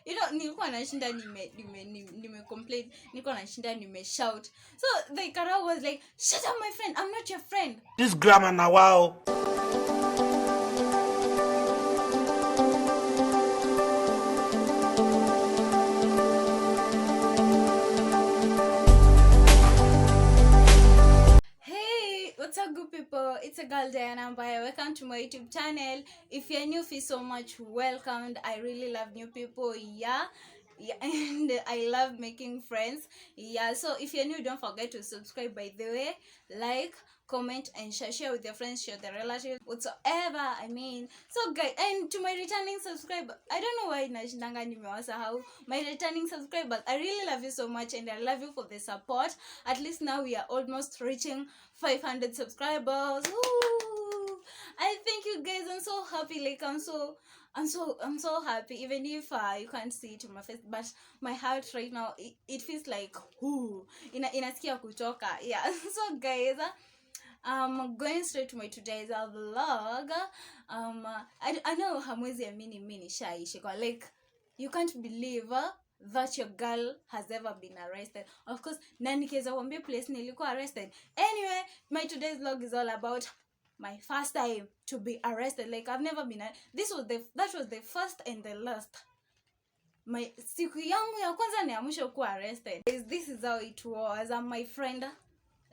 nilikuwa nashinda nime complain, nilikuwa nashinda nime shout. So the Karao was like, shut up my friend, I'm not your friend. This grammar now, wow. What's up, good people? It's a girl Diana Mbaya. Welcome to my YouTube channel. If you're new, feel so much welcomed. I really love new people, yeah, and I love making friends, yeah. So if you're new, don't forget to subscribe, by the way, like, comment, and share with your friends, share the relatives, whatsoever. So guys, and to my returning subscriber, I don't know why nashindanga nimewasahau. My returning subscribers, I really love you so much, and I love you for the support. At least now we are almost reaching 500 subscribers. Woo! I thank you guys. I'm so happy. Like I'm so happy. Even if you can't see it on my face, but my heart right now, it feels like inasikia kutoka. Yeah. So guys, going straight to my today's vlog. I know hamwezi amini mimi nishaishi kwa, like, you can't believe that your girl has ever been arrested. Of course, na nikiweza kuambia place nilikuwa arrested. Anyway, my today's vlog is all about my first time to be arrested. Like, I've never been that was the first and the last. My siku yangu ya kwanza ni ya mwisho kuwa arrested. This is how it was. My friend,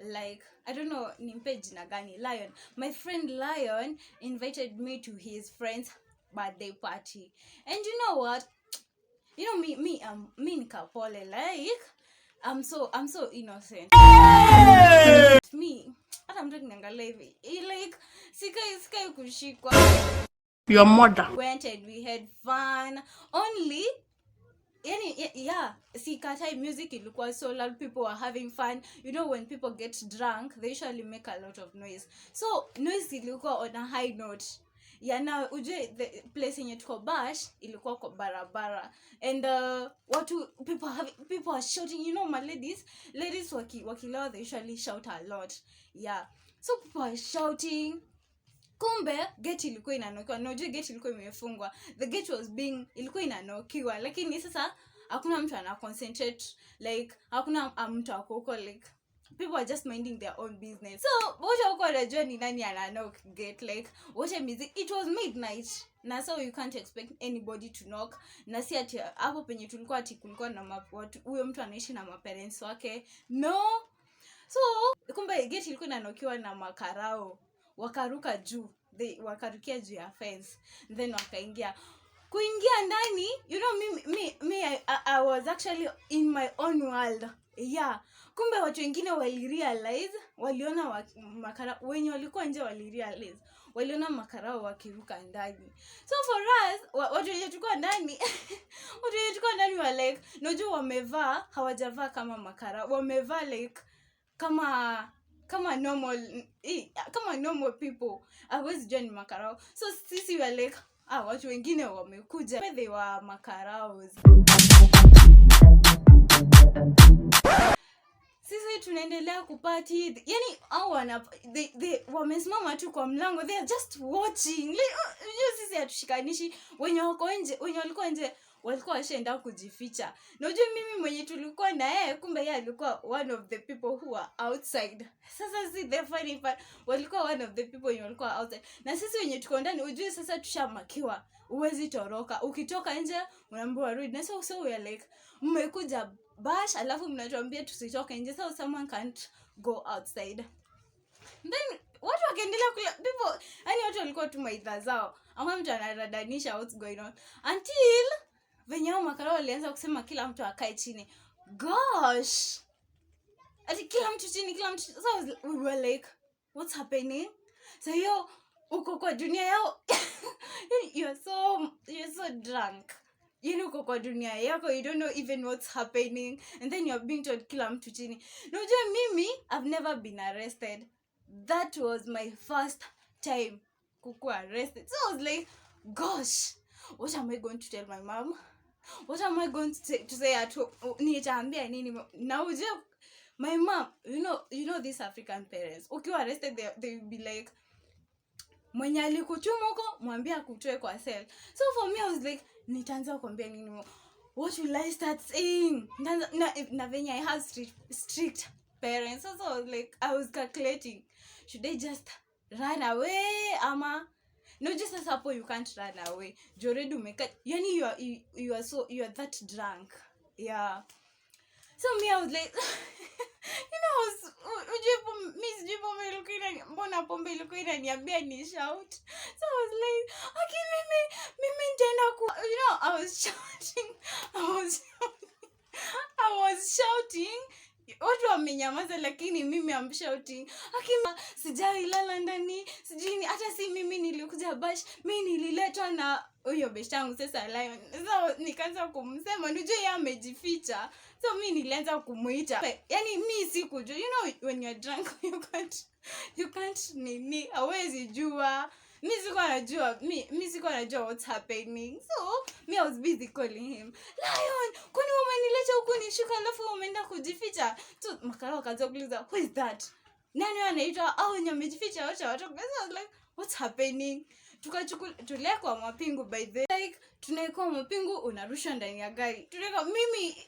like, I don't know nimpe jina gani, Lion. My friend Lion invited me to his friend's birthday party. And you know what? You know me nikapole, like, I'm so innocent. Me, I'm talking hivi. Like, sikai kushikwa. Your mother Went and we had fun. Only yeah, sikatai, music ilikuwa so loud, people were having fun. You know, when people get drunk, they usually make a lot of noise. So noise ilikuwa on a high note. Yeah, now uje the place yenye tuko bash ilikuwa kwa barabara, and people are shouting. You know, my ladies wakilewa, they usually shout a lot. Yeah, so people are shouting. Kumbe gate ilikuwa inanokiwa. No, gate ilikuwa imefungwa. The gate was ilikuwa inanokiwa, lakini sasa hakuna mtu ana concentrate, like hakuna mtu huko, like people are just minding their own business. So wote wako wanajua ni nani ana knock gate, like wote music. It was midnight, na so you can't expect anybody to knock. Na si ati hapo penye tulikuwa ati kulikuwa na huyo mtu anaishi na parents wake, no. So kumbe gate ilikuwa inanokiwa na makarao, wakaruka juu, wakarukia juu ya fence, then wakaingia. Kuingia ndani, you know, I was actually in my own world. Yeah. Kumbe watu wengine waliona makarao wenye walikuwa nje, waliona makarao wakiruka ndani. So for us, watu wenye tulikuwa ndani were like, nojo wamevaa, hawajavaa kama makarao, wamevaa like kama normal people. Hawezi jua ni makarao. So sisi were like, watu wengine wamekuja, they were makaraos. Sisi tunaendelea kupati. Yani they wamesimama tu kwa mlango, they are just watching. Like, sisi hatushikanishi. Wenye walikuwa nje walikuwa washaenda kujificha. Na unajua mimi mwenye tulikuwa na yeye, kumbe yeye alikuwa one of the people who were outside. Sasa si the funny part, walikuwa one of the people wenye walikuwa outside. Na sisi wenye tuko ndani, unajua sasa tushamakiwa, uwezi toroka. Ukitoka nje unaambiwa rudi. Na so we are like, mmekuja bash alafu mnatuambia tusitoke nje, so someone can't go outside. Then watu wakaendelea kula people. Yani watu walikuwa tu maidha zao, ama mtu anaradanisha what's going on, until venye makarao walianza kusema kila mtu akae chini. Gosh, ati kila mtu chini, kila mtu. So we were like, what's happening? So yo uko kwa dunia yao. you're so drunk. Uko kwa dunia yako, you don't know even what's happening, and then you're being told kila mtu chini. Unajua mimi, I've never been arrested. That was my first time kukuwa arrested. So I was like, gosh, what am I going to tell my mom? What am I going to say at home? Nitaambia nini? Now my mom, you know these African parents, ukiwa arrested, they will be like, mwenye alikuchuma huko mwambie akutoe kwa cell. So for me, I was like, nitaanza kuambia nini? what will I start saying? Na venye I have strict parents. So I was like, I was calculating, should I just run away ama no, just as hapo you can't run away. Already umeka, yani you are that drunk. Yeah. So me, I was like mbona pombe ilikuwa inaniambia ni shout. So I was like, okay, mimi nitaenda ku, I was shouting. Watu wamenyamaza lakini mimi am shouting. Akima sijai lala ndani, sijini hata si mimi nilikuja bash, mimi nililetwa na huyo beshangu sasa Lion. So nikaanza kumsema ndio yeye amejificha. So mimi nilianza kumuita. Yani mimi sikujua. When you're drunk you can't nini, hawezi jua. Mimi sikuwa najua what's happening. So me, I was busy calling him, Lion, kwani umenileta huku nishuka alafu umeenda kujificha? So makao akaanza kuuliza, who is that? Nani anaitwa au nyamejificha wote watu? So I was like, what's happening? Tulea kwa mapingu, by the like tunaikuwa mapingu unarusha ndani ya gari. Tuleka mimi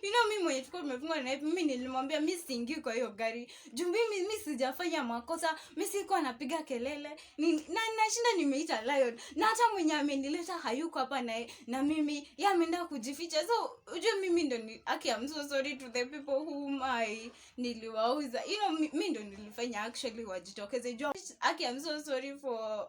mimi mwenye tulikuwa tumefungwa na mimi nilimwambia mimi siingii kwa hiyo gari. Juu mimi sijafanya makosa, mimi sikuwa napiga kelele. Nashinda nimeita Lion. Na hata mwenye amenileta hayuko hapa na mimi yeye ameenda kujificha. So ujue mimi ndo I'm so sorry to the people whom I niliwauza. Mimi ndo nilifanya actually wajitokeze. I'm so sorry for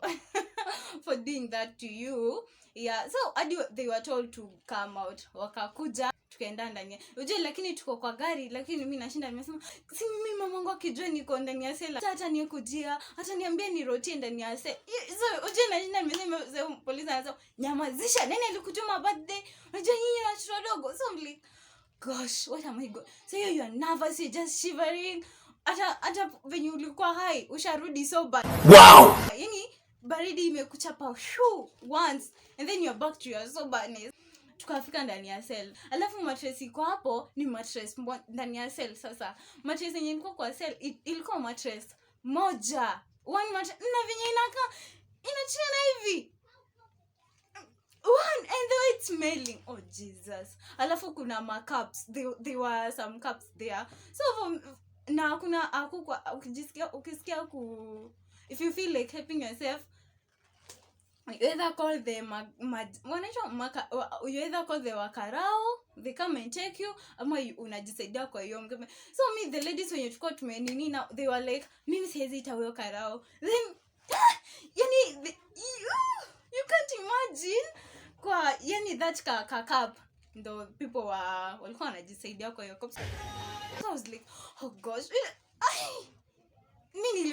doing that to you. Yeah, so they were told to come out. Wakakuja tukaenda ndani. Uje lakini tuko kwa gari, lakini mimi nashinda nimesema si mimi mamangu akijua niko ndani ya sela hata nikujia, hata niambie nirotie ndani ya sela. So uje nashinda nimesema polisi anasema nyamazisha, nani alikutuma birthday? Unajua nyinyi na watoto wadogo. So I'm like, gosh, what am I going? So you are nervous, you're just shivering. Hata venye ulikuwa high usharudi sober. Wow. Yani baridi imekuchapa once and then you're back to your soberness. Tukafika ndani ya cell. Alafu mattress iko hapo ni mattress ndani ya cell. Sasa mattress yenye ilikuwa kwa cell ilikuwa mattress moja. One mattress na venye inachana hivi. One, and the way it's smelling. Oh Jesus. Alafu kuna cups. There were some cups there. So na kuna ukisikia if you feel like helping yourself, you either call them you either call the wakarao, they come and take you, ama unajisaidia kwa hiyo mkeme. So me, the ladies when you tulikuwa tumenini now, they were like, mimi siwezi ita huyo karao. Then yani you can't imagine kwa yani that cup the people walikuwa wanajisaidia kwa hiyo cup. So I was like, oh gosh, mimi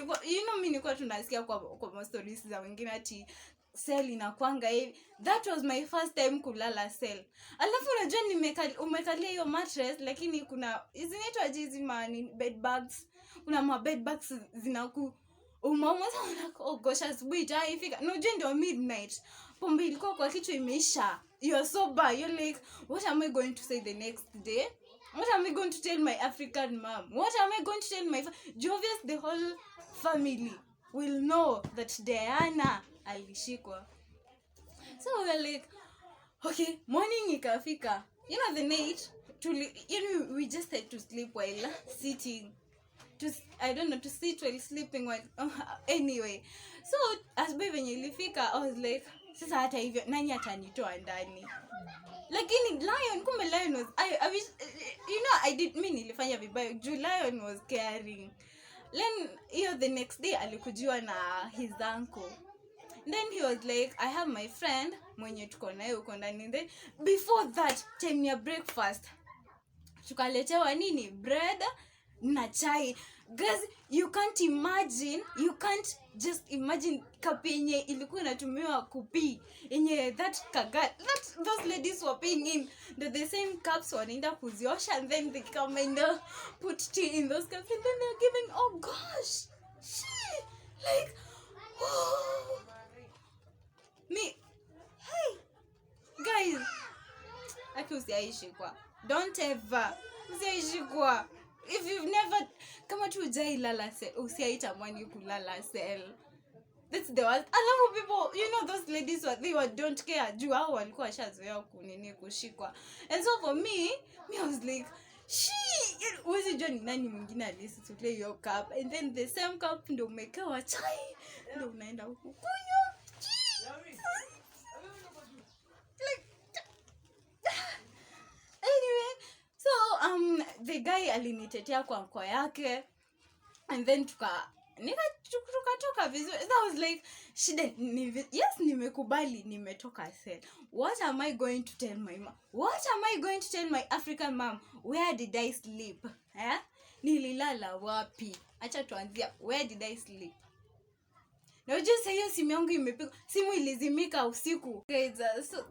nilikuwa tunasikia kwa stories za wengine ati cell inakuanga hivi. That was my first time kulala cell. Alafu unajua umekalia hiyo mattress lakini kuna zinaitwa jizi bed bugs. Kuna ma bed bugs zinaku umauma sana. Oh gosh, asubuhi itaifika. Unajua ndio midnight. Pombe ilikuwa kwa kichwa imeisha. You're sober. You're like, what am I going to say the next day? What am I going to tell my African mom? What am I going to tell my Jovius? The whole family will know that Diana alishikwa. So we're like, okay, morning ikafika. The night, we just had to sleep while sitting. To sit while sleeping while anyway. So asubuhi venye ilifika, I was like, sasa hata hivyo nani atanitoa ndani? Lakini Lion, kumbe Lion was I wish nilifanya vibaya. Lion was caring. Then the next day alikujiwa na his uncle. Then he was like, I have my friend mwenye tuko naye huko ndani. Then before that time ya breakfast tukaletewa nini? Bread na chai. Guys, you can't just imagine cup yenye ilikuwa inatumiwa kupi yenye those ladies were paying in the same cups wanaenda kuziosha, and then they come and put tea in those cups, and then they're giving, oh gosh, shit, like, oh. Me, hey guys, usiaishi kwa, don't ever usiaishi kwa. If you've never, kama tu hujai lala cell, usiaitamani kulala cell. That's the worst. A lot of people, those ladies they don't care. Juu hao walikuwa washazoea kushikwa. And so for me I was like, uwezi jua ni nani mwingine alisitulia hiyo cup, and then the same cup ndio umekewa chai ndio unaenda kukunywa. Like, anyway, so the guy alinitetea kwa mkoa yake, and then tukatoka vizuri. That was like, yes, nimekubali nimetoka cell. What am I going to tell my mom? What am I going to tell my African mom? Where did I sleep? Nililala wapi? Acha tuanzia, where did I sleep? Na just say simu yangu imepigwa, simu ilizimika usiku. Guys, so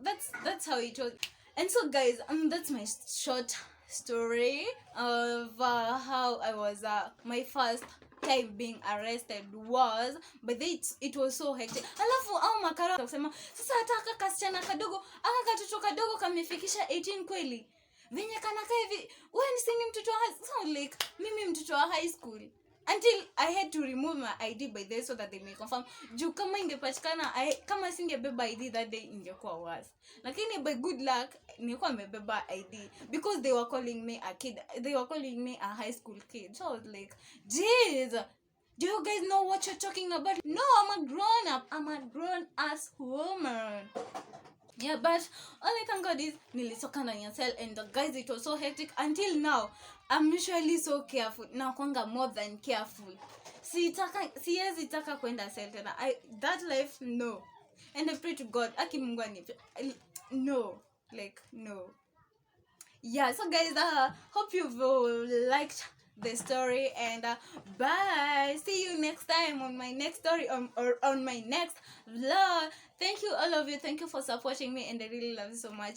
that's how it was. And so guys, that's my short story of how I was my first time being arrested was, but it was so hectic. Alafu au makara kusema sasa ataka kasichana kadogo, aka katoto kadogo kamefikisha 18 kweli. Venye kanaka hivi, wewe ni sini mtoto wa sound like mimi mtoto wa high school. Until I had to remove my ID by day so that they may confirm. Juu kama ingepatikana kama singebeba ID that day ingekuwa worse. Lakini by good luck nilikuwa nimebeba ID because they were calling me a kid. They were calling me a high school kid. So I was like, jeez, do you guys know what you're talking about? No, I'm a grown up. I'm a grown ass woman. Yeah, but only thank God is nilitoka ndani ya cell, and guys, it was so hectic. Until now I'm usually so careful. Now kwanga more than careful. Siwezi taka kwenda cell tena. That life, no. And I pray to God, aki Mungu anipe. No. Like, no. Yeah, so guys, hope you've liked the story, and bye. See you next time on my next story, or on my next vlog. Thank you all of you. Thank you for supporting me, and I really love you so much.